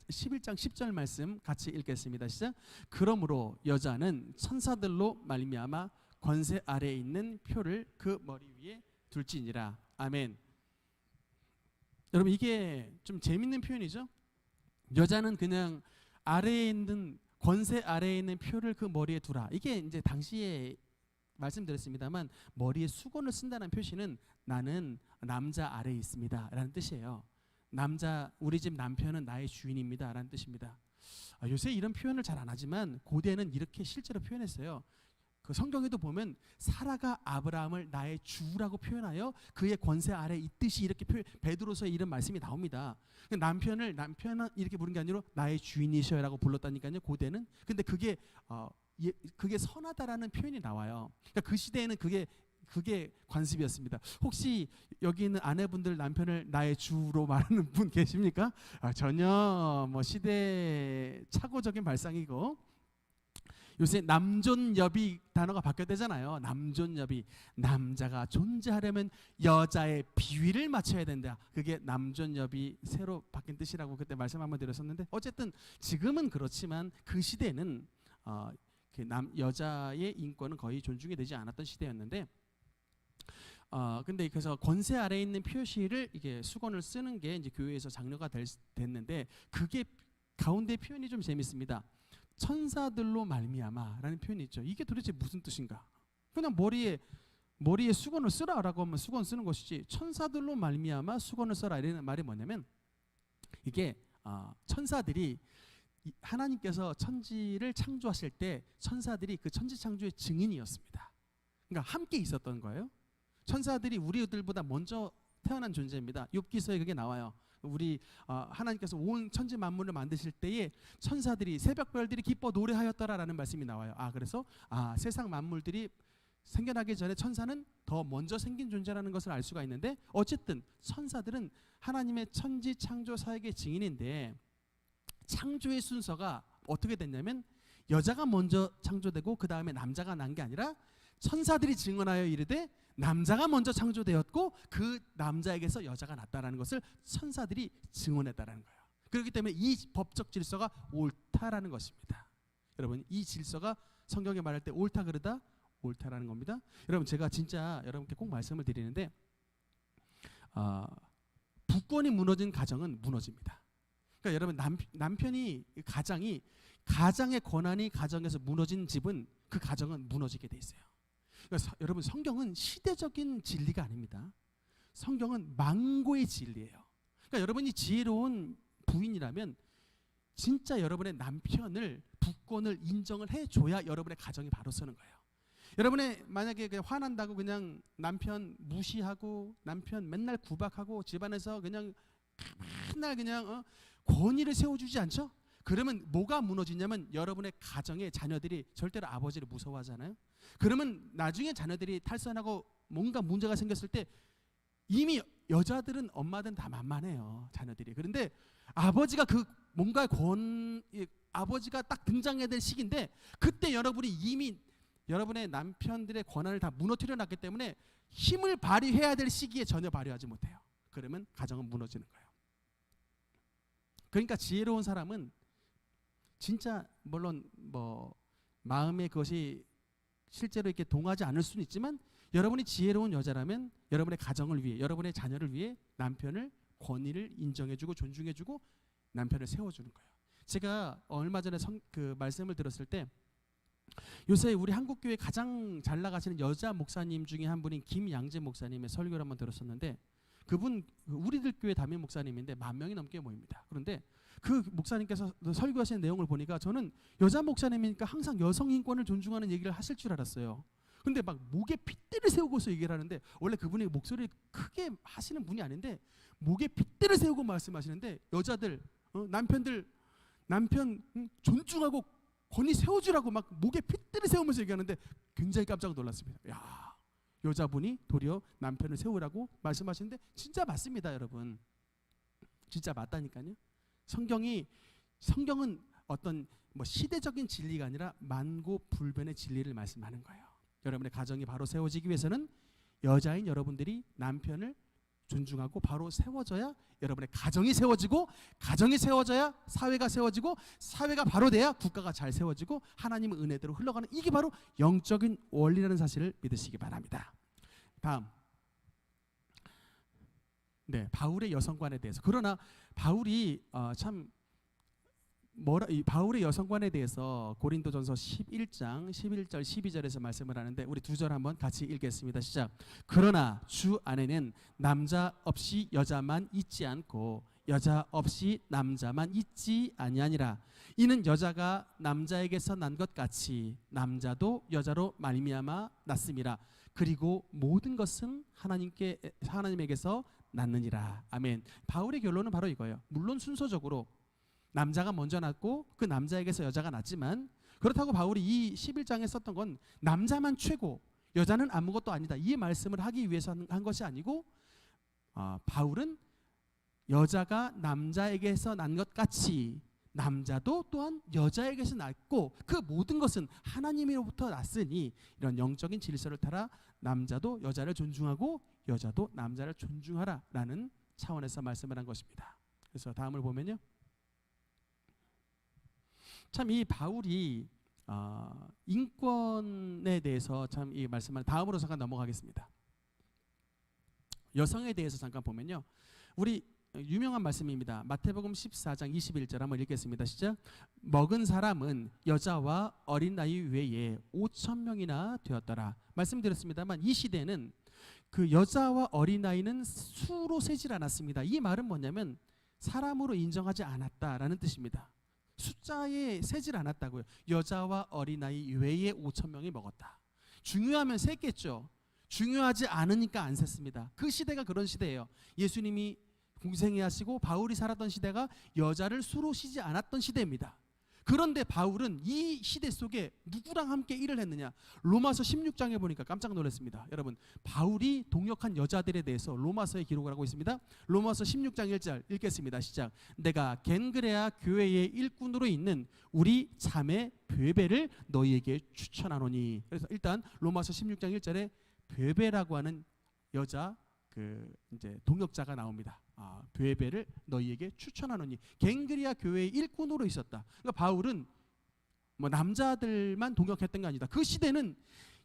10절 말씀 같이 읽겠습니다. 시작. 그러므로 여자는 천사들로 말미암아 권세 아래에 있는 표를 그 머리 위에 둘지니라. 아멘. 여러분 이게 좀 재밌는 표현이죠. 여자는 그냥 아래에 있는 권세 아래에 있는 표를 그 머리에 두라. 이게 이제 당시에 말씀드렸습니다만 머리에 수건을 쓴다는 표시는 나는 남자 아래에 있습니다 라는 뜻이에요. 우리 집 남편은 나의 주인입니다 라는 뜻입니다. 요새 이런 표현을 잘 안 하지만 고대는 이렇게 실제로 표현했어요. 그 성경에도 보면 사라가 아브라함을 나의 주라고 표현하여 그의 권세 아래 있듯이 이렇게 베드로서의 이런 말씀이 나옵니다. 남편은 이렇게 부른 게 아니라 나의 주인이셔라고 불렀다니까요, 고대는. 근데 그게 선하다라는 표현이 나와요. 그러니까 그 시대에는 그게 관습이었습니다. 혹시 여기 있는 아내분들 남편을 나의 주로 말하는 분 계십니까? 전혀 뭐 시대 착오적인 발상이고, 요새 남존여비 단어가 바뀌었대잖아요. 남존여비. 남자가 존재하려면 여자의 비위를 맞춰야 된다. 그게 남존여비 새로 바뀐 뜻이라고 그때 말씀 한번 드렸었는데, 어쨌든 지금은 그렇지만 그 시대는 여자의 인권은 거의 존중이 되지 않았던 시대였는데, 근데 그래서 권세 아래에 있는 표시를 이게 수건을 쓰는 게 이제 교회에서 장려가 됐는데, 그게 가운데 표현이 좀 재밌습니다. 천사들로 말미암아라는 표현이 있죠. 이게 도대체 무슨 뜻인가? 그냥 머리에 수건을 쓰라라고 하면 수건 쓰는 것이지, 천사들로 말미암아 수건을 써라 이런 말이 뭐냐면, 이게 천사들이 하나님께서 천지를 창조하실 때 천사들이 그 천지 창조의 증인이었습니다. 그러니까 함께 있었던 거예요. 천사들이 우리들보다 먼저 태어난 존재입니다. 욥기서에 그게 나와요. 우리 하나님께서 온 천지 만물을 만드실 때에 천사들이 새벽별들이 기뻐 노래하였더라라는 말씀이 나와요. 그래서 세상 만물들이 생겨나기 전에 천사는 더 먼저 생긴 존재라는 것을 알 수가 있는데, 어쨌든 천사들은 하나님의 천지 창조 사역의 증인인데, 창조의 순서가 어떻게 됐냐면 여자가 먼저 창조되고 그 다음에 남자가 난 게 아니라 천사들이 증언하여 이르되 남자가 먼저 창조되었고 그 남자에게서 여자가 났다라는 것을 천사들이 증언했다라는 거예요. 그렇기 때문에 이 법적 질서가 옳다라는 것입니다. 여러분, 이 질서가 성경에 말할 때 옳다 그르다 옳다라는 겁니다. 여러분, 제가 진짜 여러분께 꼭 말씀을 드리는데, 부권이 무너진 가정은 무너집니다. 그러니까 여러분, 가장의 권한이 가정에서 무너진 집은 그 가정은 무너지게 돼 있어요. 그러니까 여러분, 성경은 시대적인 진리가 아닙니다. 성경은 망고의 진리예요. 그러니까 여러분이 지혜로운 부인이라면 진짜 여러분의 남편을 부권을 인정을 해줘야 여러분의 가정이 바로 서는 거예요. 여러분의 만약에 화난다고 그냥 남편 무시하고 남편 맨날 구박하고 집안에서 그냥 맨날 그냥 권위를 세워주지 않죠? 그러면 뭐가 무너지냐면 여러분의 가정의 자녀들이 절대로 아버지를 무서워하잖아요. 그러면 나중에 자녀들이 탈선하고 뭔가 문제가 생겼을 때 이미 여자들은 엄마들은 다 만만해요, 자녀들이. 그런데 아버지가 아버지가 딱 등장해야 될 시기인데, 그때 여러분이 이미 여러분의 남편들의 권한을 다 무너뜨려 놨기 때문에 힘을 발휘해야 될 시기에 전혀 발휘하지 못해요. 그러면 가정은 무너지는 거예요. 그러니까 지혜로운 사람은 진짜 물론 뭐 마음의 그것이 실제로 이렇게 동하지 않을 수는 있지만, 여러분이 지혜로운 여자라면 여러분의 가정을 위해, 여러분의 자녀를 위해 남편을 권위를 인정해주고 존중해주고 남편을 세워주는 거예요. 제가 얼마 전에 그 말씀을 들었을 때 요새 우리 한국교회 가장 잘 나가시는 여자 목사님 중에 한 분인 김양재 목사님의 설교를 한번 들었었는데, 그분 우리들 교회 담임 목사님인데 10,000명이 넘게 모입니다. 그런데 그 목사님께서 설교하시는 내용을 보니까 저는 여자 목사님이니까 항상 여성 인권을 존중하는 얘기를 하실 줄 알았어요. 근데 막 목에 핏대를 세우고서 얘기를 하는데, 원래 그분이 목소리를 크게 하시는 분이 아닌데 목에 핏대를 세우고 말씀하시는데, 여자들 남편 존중하고 권위 세워주라고 막 목에 핏대를 세우면서 얘기하는데 굉장히 깜짝 놀랐습니다. 야, 여자분이 도리어 남편을 세우라고 말씀하시는데 진짜 맞습니다, 여러분. 진짜 맞다니까요. 성경은 어떤 시대적인 진리가 아니라 만고불변의 진리를 말씀하는 거예요. 여러분의 가정이 바로 세워지기 위해서는 여자인 여러분들이 남편을 존중하고 바로 세워져야 여러분의 가정이 세워지고, 가정이 세워져야 사회가 세워지고, 사회가 바로 돼야 국가가 잘 세워지고 하나님의 은혜대로 흘러가는, 이게 바로 영적인 원리라는 사실을 믿으시기 바랍니다. 다음, 바울의 여성관에 대해서. 그러나 바울이 바울의 여성관에 대해서 고린도전서 11장 11절 12절에서 말씀을 하는데, 우리 2절 한번 같이 읽겠습니다. 시작. 그러나 주 안에는 남자 없이 여자만 있지 않고 여자 없이 남자만 있지 아니하니라. 이는 여자가 남자에게서 난 것 같이 남자도 여자로 말미암아 났음이라. 그리고 모든 것은 하나님에게서 났느니라. 아멘. 바울의 결론은 바로 이거예요. 물론 순서적으로 남자가 먼저 낳고 그 남자에게서 여자가 낳지만, 그렇다고 바울이 이 11장에 썼던 건 남자만 최고 여자는 아무것도 아니다, 이 말씀을 하기 위해서 한 것이 아니고, 바울은 여자가 남자에게서 난 것 같이 남자도 또한 여자에게서 낳고 그 모든 것은 하나님으로부터 났으니, 이런 영적인 질서를 따라 남자도 여자를 존중하고 여자도 남자를 존중하라라는 차원에서 말씀을 한 것입니다. 그래서 다음을 보면요, 참 이 바울이 인권에 대해서 참 이 말씀을 다음으로 잠깐 넘어가겠습니다. 여성에 대해서 잠깐 보면요, 우리 유명한 말씀입니다. 마태복음 14장 21절 한번 읽겠습니다. 시작. 먹은 사람은 여자와 어린 나이 외에 5,000명이나 되었더라. 말씀드렸습니다만 이 시대는 그 여자와 어린 나이는 수로 세질 않았습니다. 이 말은 뭐냐면 사람으로 인정하지 않았다라는 뜻입니다. 숫자에 세질 않았다고요. 여자와 어린아이 외에 5,000명이 먹었다. 중요하면 셌겠죠. 중요하지 않으니까 안 셌습니다. 그 시대가 그런 시대예요. 예수님이 공생애하시고 바울이 살았던 시대가 여자를 수로 쉬지 않았던 시대입니다. 그런데 바울은 이 시대 속에 누구랑 함께 일을 했느냐? 로마서 16장에 보니까 깜짝 놀랐습니다. 여러분, 바울이 동역한 여자들에 대해서 로마서에 기록을 하고 있습니다. 로마서 16장 1절 읽겠습니다. 시작. 내가 겐그레아 교회의 일꾼으로 있는 우리 자매 베베를 너희에게 추천하노니. 그래서 일단 로마서 16장 1절에 베베라고 하는 여자 이제 동역자가 나옵니다. 베베를 너희에게 추천하노니. 겐그리아 교회의 일꾼으로 있었다. 그러니까 바울은 남자들만 동역했던 게 아니다. 그 시대는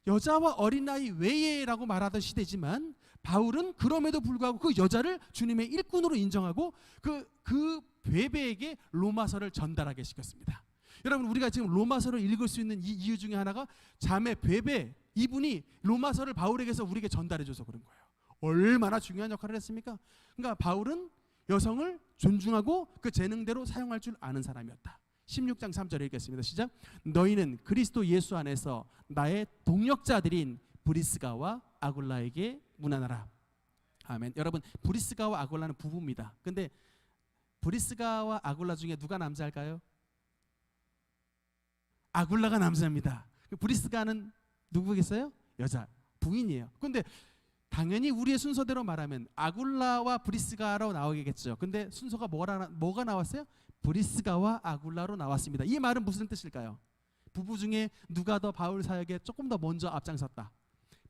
여자와 어린아이 외에라고 말하던 시대지만 바울은 그럼에도 불구하고 그 여자를 주님의 일꾼으로 인정하고 그 베베에게 로마서를 전달하게 시켰습니다. 여러분, 우리가 지금 로마서를 읽을 수 있는 이 이유 중에 하나가 자매 베베, 이분이 로마서를 바울에게서 우리에게 전달해줘서 그런 거예요. 얼마나 중요한 역할을 했습니까? 그러니까 바울은 여성을 존중하고 그 재능대로 사용할 줄 아는 사람이었다. 16장 3절 읽겠습니다. 시작. 너희는 그리스도 예수 안에서 나의 동역자들인 브리스가와 아굴라에게 문안하라. 아멘. 여러분, 브리스가와 아굴라는 부부입니다. 근데 브리스가와 아굴라 중에 누가 남자일까요? 아굴라가 남자입니다. 브리스가는 누구겠어요? 여자, 부인이에요. 근데 당연히 우리의 순서대로 말하면 아굴라와 브리스가로 나오겠죠. 근데 순서가 뭐가 나왔어요? 브리스가와 아굴라로 나왔습니다. 이 말은 무슨 뜻일까요? 부부 중에 누가 더 바울 사역에 조금 더 먼저 앞장섰다?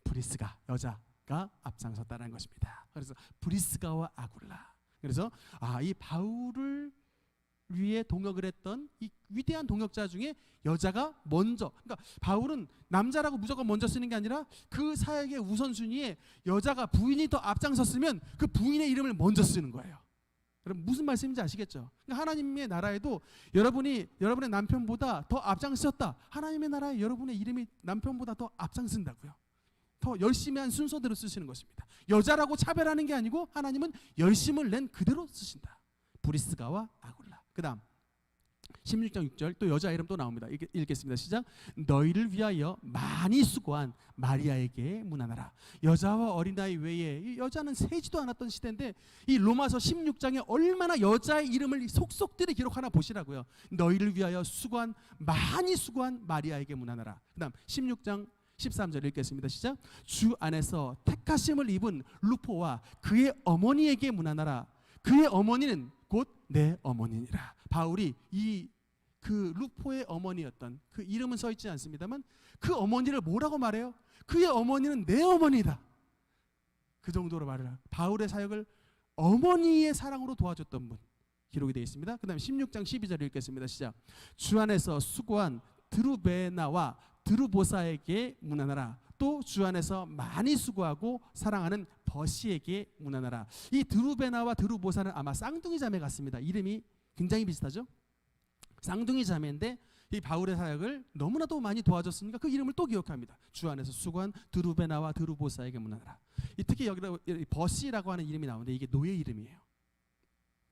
브리스가, 여자가 앞장섰다는 것입니다. 그래서 브리스가와 아굴라. 그래서 이 바울을 위에 동역을 했던 이 위대한 동역자 중에 여자가 먼저, 그러니까 바울은 남자라고 무조건 먼저 쓰는 게 아니라 그 사역의 우선순위에 여자가 부인이 더 앞장섰으면 그 부인의 이름을 먼저 쓰는 거예요. 여러분 무슨 말씀인지 아시겠죠? 그러니까 하나님의 나라에도 여러분의 남편보다 더 앞장섰다. 하나님의 나라에 여러분의 이름이 남편보다 더 앞장선다고요. 더 열심히 한 순서대로 쓰시는 것입니다. 여자라고 차별하는 게 아니고 하나님은 열심을 낸 그대로 쓰신다. 브리스가와 아굴라. 그 다음 16장 6절 또 여자 이름 또 나옵니다. 읽겠습니다. 시작. 너희를 위하여 많이 수고한 마리아에게 문안하라. 여자와 어린아이 외에 이 여자는 세지도 않았던 시대인데 이 로마서 16장에 얼마나 여자의 이름을 속속들이 기록하나 보시라고요. 너희를 위하여 많이 수고한 마리아에게 문안하라. 그 다음 16장 13절 읽겠습니다. 시작. 주 안에서 택하심을 입은 루포와 그의 어머니에게 문안하라. 그의 어머니는 곧 내 어머니니라. 바울이 그 루포의 어머니였던 그 이름은 써 있지 않습니다만 그 어머니를 뭐라고 말해요? 그의 어머니는 내 어머니다. 그 정도로 말을 하고 바울의 사역을 어머니의 사랑으로 도와줬던 분 기록이 되어 있습니다. 그 다음에 16장 12절 읽겠습니다. 시작. 주 안에서 수고한 드루베나와 드루보사에게 문안하라. 또 주 안에서 많이 수고하고 사랑하는 버시에게 문안하라. 이 드루베나와 드루보사는 아마 쌍둥이 자매 같습니다. 이름이 굉장히 비슷하죠. 쌍둥이 자매인데 이 바울의 사역을 너무나도 많이 도와줬으니까 그 이름을 또 기억합니다. 주 안에서 수고한 드루베나와 드루보사에게 문안하라. 특히 여기다 버시라고 하는 이름이 나오는데 이게 노예 이름이에요.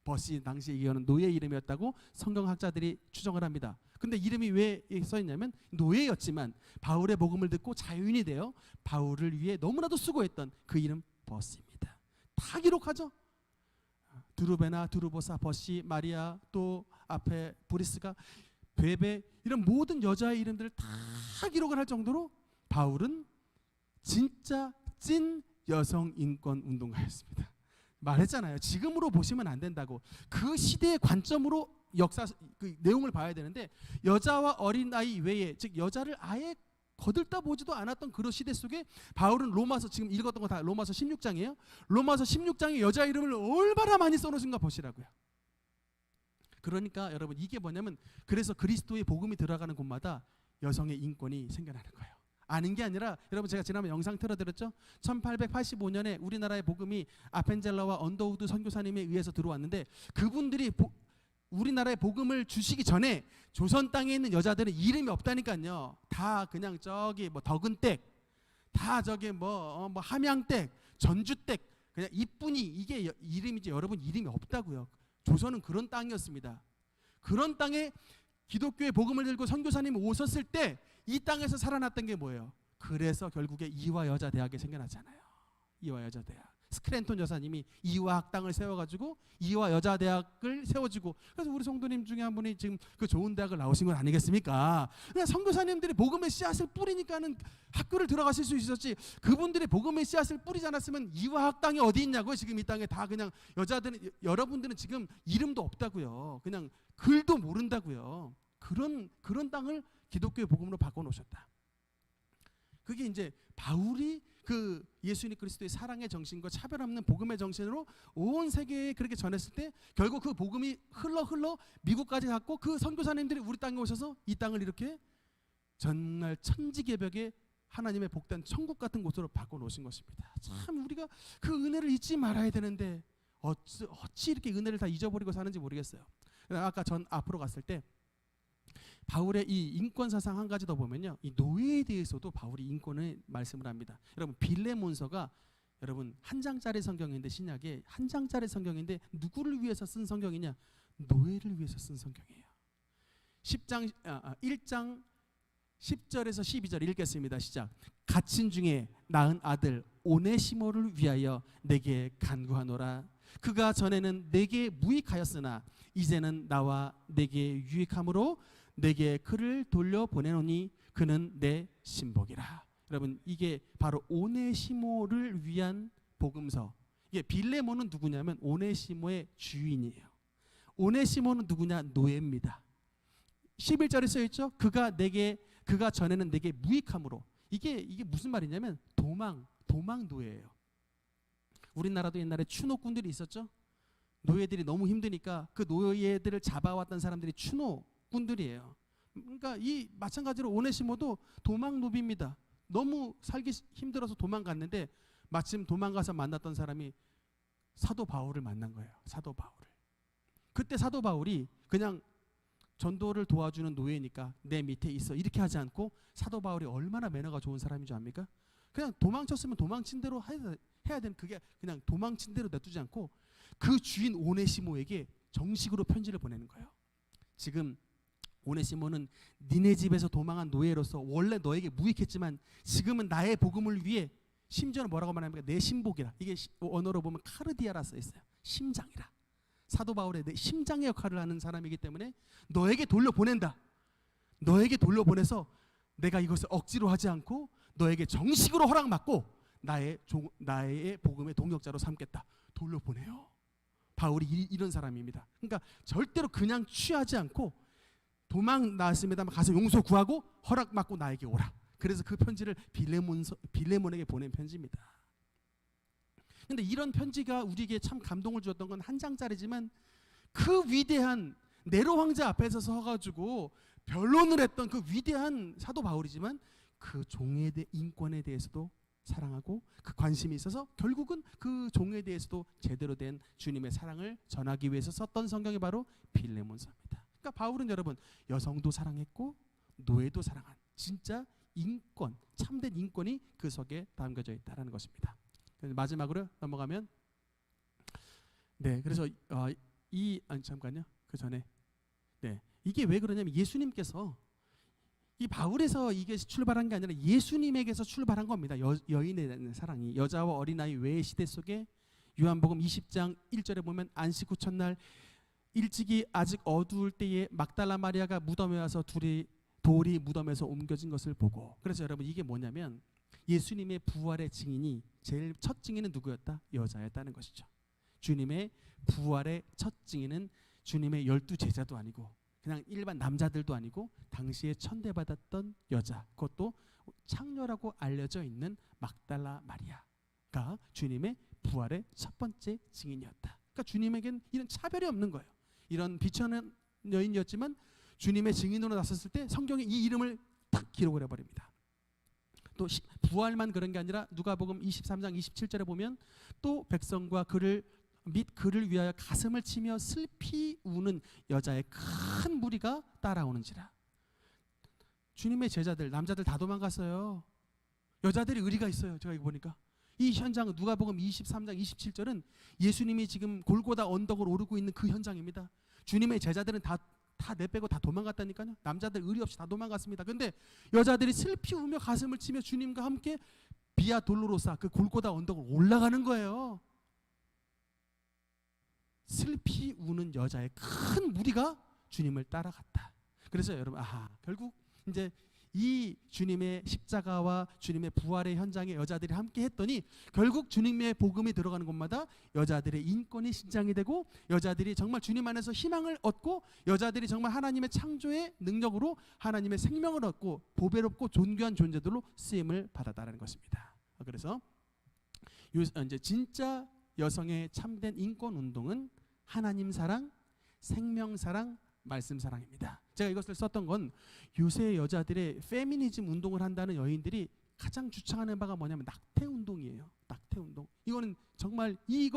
버시 당시에 이거는 노예 이름이었다고 성경학자들이 추정을 합니다. 근데 이름이 왜 써있냐면 노예였지만 바울의 복음을 듣고 자유인이 되어 바울을 위해 너무나도 수고했던 그 이름 버시입니다. 다 기록하죠. 드루베나, 드루보사, 버시, 마리아, 또 앞에 브리스가, 베베 이런 모든 여자의 이름들을 다 기록을 할 정도로 바울은 진짜 찐 여성 인권 운동가였습니다. 말했잖아요. 지금으로 보시면 안 된다고. 그 시대의 관점으로 역사 그 내용을 봐야 되는데 여자와 어린아이 외에 즉 여자를 아예 거들떠 보지도 않았던 그런 시대 속에 바울은 로마서 지금 읽었던 거 다 로마서 16장이에요. 로마서 16장에 여자 이름을 얼마나 많이 써놓으신가 보시라고요. 그러니까 여러분 이게 뭐냐면 그래서 그리스도의 복음이 들어가는 곳마다 여성의 인권이 생겨나는 거예요. 아는 게 아니라 여러분 제가 지난번 영상 틀어드렸죠. 1885년에 우리나라의 복음이 아펜젤러와 언더우드 선교사님에 의해서 들어왔는데 그분들이 우리나라에 복음을 주시기 전에 조선 땅에 있는 여자들은 이름이 없다니까요. 다 그냥 저기 뭐 덕은댁, 다 저기 뭐 함양댁, 전주댁, 그냥 이뿐이 이게 이름이지 여러분 이름이 없다고요. 조선은 그런 땅이었습니다. 그런 땅에 기독교의 복음을 들고 선교사님이 오셨을 때 이 땅에서 살아났던 게 뭐예요? 그래서 결국에 이화 여자 대학이 생겨났잖아요. 이화 여자 대학. 스크랜톤 여사님이 이화 학당을 세워가지고 이화 여자 대학을 세워주고 그래서 우리 성도님 중에 한 분이 지금 그 좋은 대학을 나오신 건 아니겠습니까? 그냥 선교사님들이 복음의 씨앗을 뿌리니까는 학교를 들어가실 수 있었지 그분들이 복음의 씨앗을 뿌리지 않았으면 이화 학당이 어디 있냐고요. 지금 이 땅에 다 그냥 여자들은 여러분들은 지금 이름도 없다고요. 그냥 글도 모른다고요. 그런 땅을 기독교의 복음으로 바꿔놓으셨다. 그게 이제 바울이 그 예수님 그리스도의 사랑의 정신과 차별 없는 복음의 정신으로 온 세계에 그렇게 전했을 때 결국 그 복음이 흘러 미국까지 갔고 그 선교사님들이 우리 땅에 오셔서 이 땅을 이렇게 정말 천지개벽의 하나님의 복된 천국 같은 곳으로 바꿔놓으신 것입니다. 참 우리가 그 은혜를 잊지 말아야 되는데 어찌 이렇게 은혜를 다 잊어버리고 사는지 모르겠어요. 아까 전 앞으로 갔을 때 바울의 이 인권 사상 한 가지 더 보면요, 이 노예에 대해서도 바울이 인권을 말씀을 합니다. 여러분 빌레몬서가 여러분 한 장짜리 성경인데 신약에 한 장짜리 성경인데 누구를 위해서 쓴 성경이냐? 노예를 위해서 쓴 성경이에요. 1장 10절에서 12절 읽겠습니다. 시작. 갇힌 중에 낳은 아들 오네시모를 위하여 내게 간구하노라. 그가 전에는 내게 무익하였으나 이제는 나와 내게 유익함으로 내게 그를 돌려보내노니 그는 내 신복이라. 여러분 이게 바로 오네시모를 위한 복음서. 이게 빌레몬은 누구냐면 오네시모의 주인이에요. 오네시모는 누구냐? 노예입니다. 11절에 써있죠. 그가 전에는 내게 무익함으로. 이게 무슨 말이냐면 도망 노예예요. 우리나라도 옛날에 추노꾼들이 있었죠. 노예들이 너무 힘드니까 그 노예들을 잡아왔던 사람들이 추노꾼들이에요. 그러니까 이 마찬가지로 오네시모도 도망노비입니다. 너무 살기 힘들어서 도망갔는데 마침 도망가서 만났던 사람이 사도 바울을 만난 거예요. 사도 바울을. 그때 사도 바울이 그냥 전도를 도와주는 노예니까 내 밑에 있어 이렇게 하지 않고 사도 바울이 얼마나 매너가 좋은 사람인 줄 압니까? 그냥 도망쳤으면 도망친 대로 해야 되는, 그게 그냥 도망친 대로 냅두지 않고 그 주인 오네시모에게 정식으로 편지를 보내는 거예요. 지금 오네시모는 니네 집에서 도망한 노예로서 원래 너에게 무익했지만 지금은 나의 복음을 위해, 심지어는 뭐라고 말합니까? 내 심복이라. 이게 언어로 보면 카르디아라 써 있어요. 심장이라. 사도 바울의 내 심장의 역할을 하는 사람이기 때문에 너에게 돌려보낸다. 너에게 돌려보내서 내가 이것을 억지로 하지 않고 너에게 정식으로 허락받고 나의 복음의 동역자로 삼겠다. 돌려보내요. 바울이 이런 사람입니다. 그러니까 절대로 그냥 취하지 않고 도망 나왔습니다만 가서 용서 구하고 허락받고 나에게 오라. 그래서 그 편지를 빌레몬에게 보낸 편지입니다. 근데 이런 편지가 우리에게 참 감동을 주었던 건 한 장짜리지만 그 위대한 네로 황제 앞에서 서가지고 변론을 했던 그 위대한 사도 바울이지만 그 종의 인권에 대해서도 사랑하고 그 관심이 있어서 결국은 그 종에 대해서도 제대로 된 주님의 사랑을 전하기 위해서 썼던 성경이 바로 빌레몬서입니다. 그러니까 바울은 여러분 여성도 사랑했고 노예도 사랑한 진짜 인권, 참된 인권이 그 속에 담겨져 있다라는 것입니다. 마지막으로 넘어가면 그래서 잠깐요. 그 전에 이게 왜 그러냐면 예수님께서 이 바울에서 이게 출발한 게 아니라 예수님에게서 출발한 겁니다. 여인에 대한 사랑이 여자와 어린아이 외의 시대 속에 요한복음 20장 1절에 보면 안식 후 첫날 일찍이 아직 어두울 때에 막달라 마리아가 무덤에 와서 돌이 무덤에서 옮겨진 것을 보고, 그래서 여러분 이게 뭐냐면 예수님의 부활의 증인이 제일 첫 증인은 누구였다? 여자였다는 것이죠. 주님의 부활의 첫 증인은 주님의 12 제자도 아니고 그냥 일반 남자들도 아니고 당시에 천대받았던 여자, 그것도 창녀라고 알려져 있는 막달라 마리아가 주님의 부활의 첫 번째 증인이었다. 그러니까 주님에겐 이런 차별이 없는 거예요. 이런 비천한 여인이었지만 주님의 증인으로 나섰을 때 성경에 이 이름을 딱 기록을 해버립니다. 또 부활만 그런 게 아니라 누가복음 23장 27절에 보면 또 백성과 그를 위하여 가슴을 치며 슬피 우는 여자의 큰 무리가 따라오는지라. 주님의 제자들 남자들 다 도망갔어요. 여자들이 의리가 있어요. 제가 이거 보니까 이 현장 누가복음 23장 27절은 예수님이 지금 골고다 언덕을 오르고 있는 그 현장입니다. 주님의 제자들은 다 내빼고 다 도망갔다니까요. 남자들 의리 없이 다 도망갔습니다. 근데 여자들이 슬피 우며 가슴을 치며 주님과 함께 비아 돌로로사 그 골고다 언덕을 올라가는 거예요. 슬피 우는 여자의 큰 무리가 주님을 따라갔다. 그래서 여러분 결국 이제 이 주님의 십자가와 주님의 부활의 현장에 여자들이 함께 했더니 결국 주님의 복음이 들어가는 곳마다 여자들의 인권이 신장이 되고 여자들이 정말 주님 안에서 희망을 얻고 여자들이 정말 하나님의 창조의 능력으로 하나님의 생명을 얻고 보배롭고 존귀한 존재들로 쓰임을 받았다는 것입니다. 그래서 이제 진짜 여성의 참된 인권 운동은 하나님 사랑, 생명 사랑, 말씀 사랑입니다. 제가 이것을 썼던 건 요새 여자들의 페미니즘 운동을 한다는 여인들이 가장 주창하는 바가 뭐냐면 낙태 운동이에요. 낙태 운동. 이거는 정말 이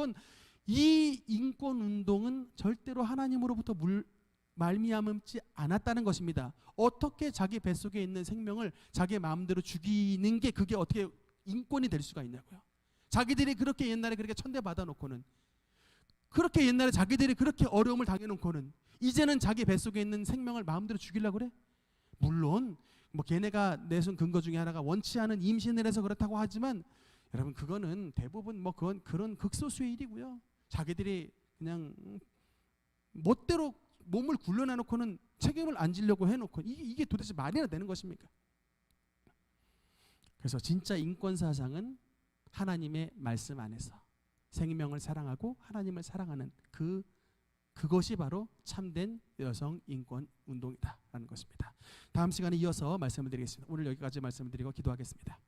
인권 운동은 절대로 하나님으로부터 말미암지 않았다는 것입니다. 어떻게 자기 뱃속에 있는 생명을 자기 마음대로 죽이는 게 그게 어떻게 인권이 될 수가 있냐고요. 자기들이 그렇게 옛날에 그렇게 천대받아 놓고는 그렇게 옛날에 자기들이 그렇게 어려움을 당해놓고는 이제는 자기 뱃속에 있는 생명을 마음대로 죽이려고 그래? 물론 뭐 걔네가 내세운 근거 중에 하나가 원치 않은 임신을 해서 그렇다고 하지만 여러분 그거는 대부분 뭐 그런 극소수의 일이고요. 자기들이 그냥 멋대로 몸을 굴려내놓고는 책임을 안 지려고 해놓고 이게 도대체 말이나 되는 것입니까? 그래서 진짜 인권 사상은 하나님의 말씀 안에서 생명을 사랑하고 하나님을 사랑하는 그것이 바로 참된 여성 인권 운동이다라는 것입니다. 다음 시간에 이어서 말씀을 드리겠습니다. 오늘 여기까지 말씀을 드리고 기도하겠습니다.